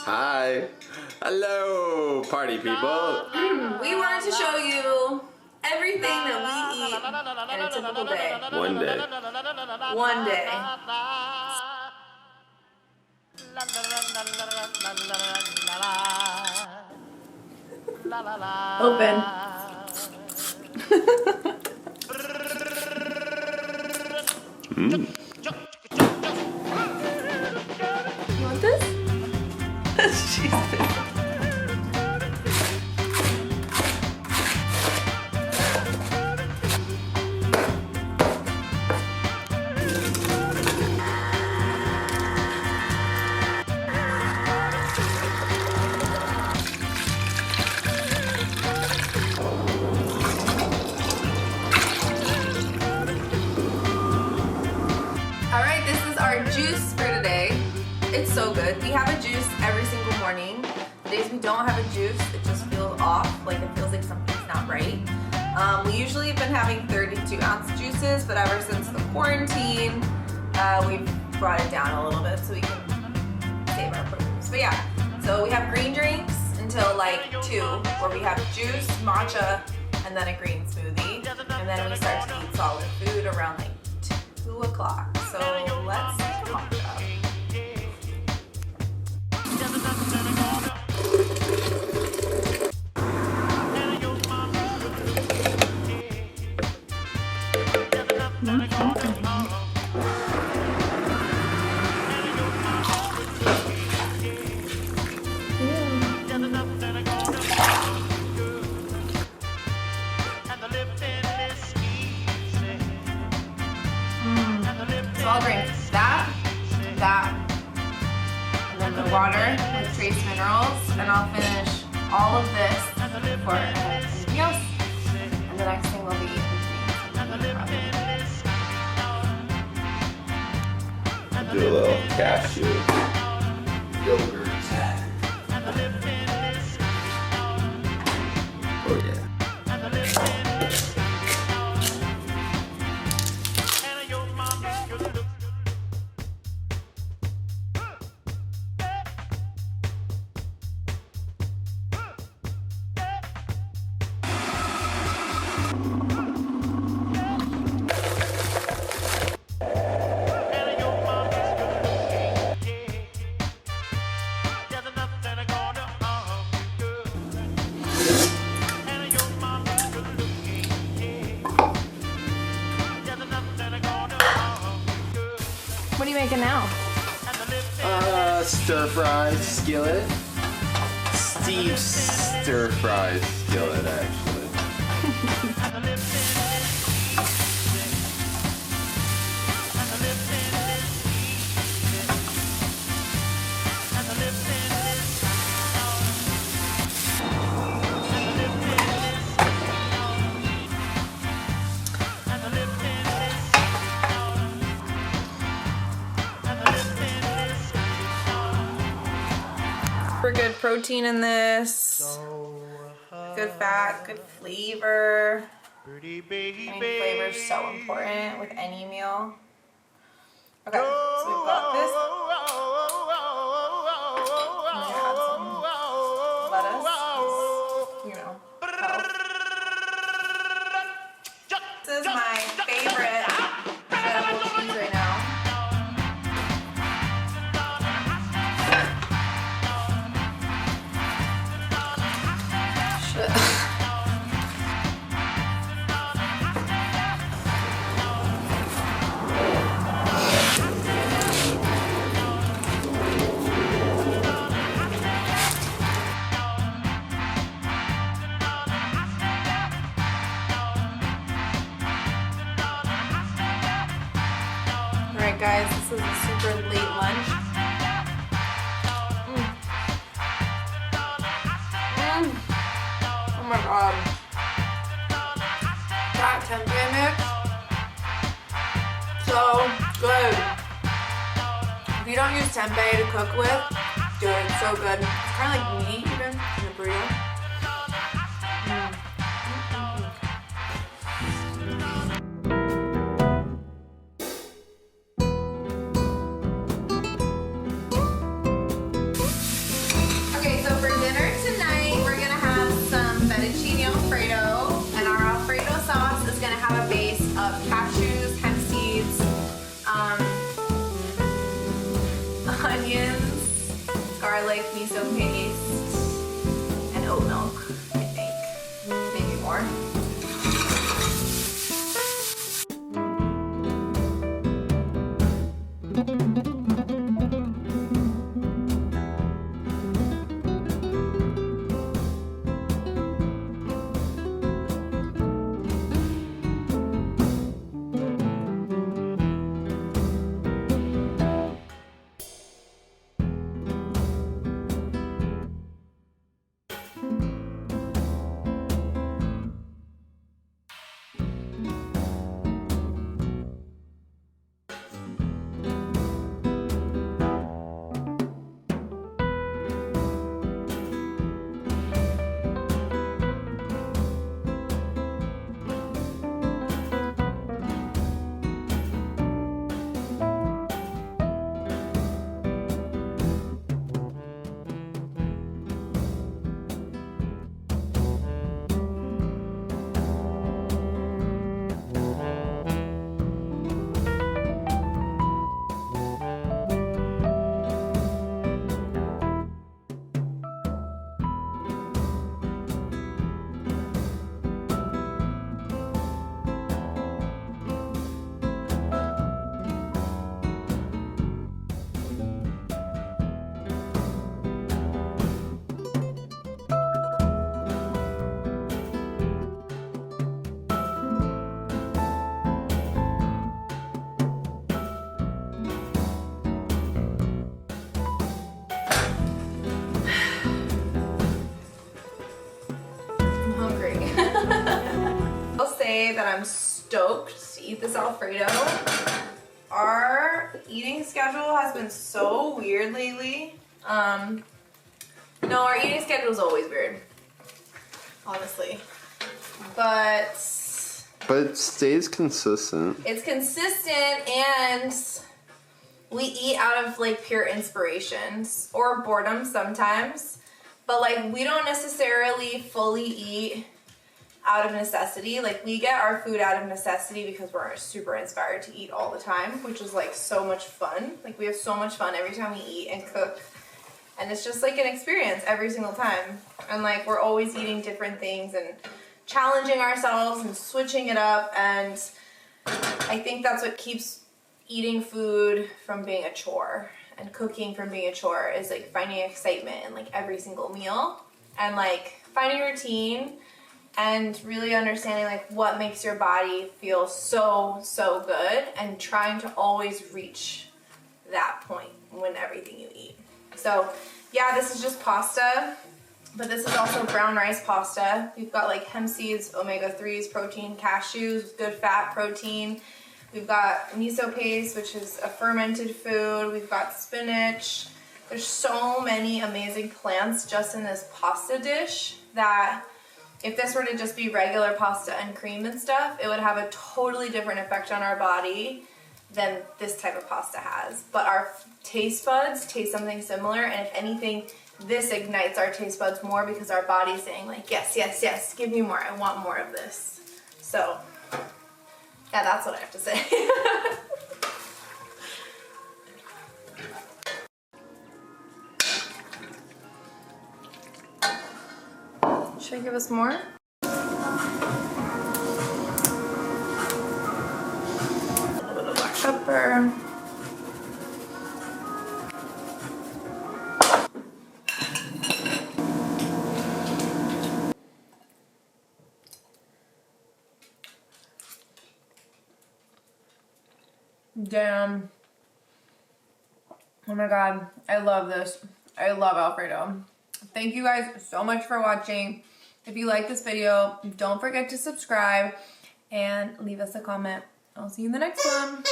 Hi. Hello, party people. We wanted to show you everything that we eat in a typical day. One day. One day. Open. You want this? Jesus. Alright, this is our juice for today. It's so good. We have a juice every single morning. The days we don't have a juice, it just feels off, like it feels like something's not right. We usually have been having 32-ounce juices, but ever since the quarantine, we've brought it down a little bit so we can save our produce. But yeah, so we have green drinks until like 2, where we have juice, matcha, and then a green smoothie. And then we start to eat solid food around like 2 o'clock. So let's make a matcha. So I'll drink that, and then the water with trace minerals, and I'll finish all of this before I have anything else. And the next thing will be Do a little cashew yogurt. Oh yeah. What are you making now? Stir fry skillet. Steve's stir fry skillet, actually. For good protein in this, good fat, good flavor. I mean, flavor is so important with any meal. Okay, so we've got this. I'm gonna add some lettuce, you know, health. This is my favorite edible cheese right now. Alright guys, this is a super late lunch. Oh my god. That tempeh mix, so good. If you don't use tempeh to cook with, do it, it's so good. It's kind of like meat even in a burrito. garlic, miso paste, and oat milk, I think. Maybe more. That I'm stoked to eat this Alfredo. Our eating schedule has been so weird lately. No, our eating schedule is always weird, honestly. But it stays consistent. It's consistent, and we eat out of like pure inspirations or boredom sometimes. But like we don't necessarily fully eat out of necessity. Like we get our food out of necessity because we're super inspired to eat all the time, which is like so much fun. Like we have so much fun every time we eat and cook, and it's just like an experience every single time. And like we're always eating different things and challenging ourselves and switching it up, and I think that's what keeps eating food from being a chore and cooking from being a chore, is like finding excitement in like every single meal and like finding routine and really understanding like what makes your body feel so good, and trying to always reach that point when everything you eat. So yeah, this is just pasta, but this is also brown rice pasta. We've got like hemp seeds, omega-3s, protein, cashews, good fat, protein. We've got miso paste, which is a fermented food. We've got spinach. There's so many amazing plants just in this pasta dish that if this were to just be regular pasta and cream and stuff, it would have a totally different effect on our body than this type of pasta has. But our taste buds taste something similar, and if anything, this ignites our taste buds more because our body's saying like, yes, yes, yes, give me more, I want more of this. So, yeah, that's what I have to say. Should I give us more? A little bit of black pepper. Damn. Oh my god, I love this. I love Alfredo. Thank you guys so much for watching. If you like this video, don't forget to subscribe and leave us a comment. I'll see you in the next one.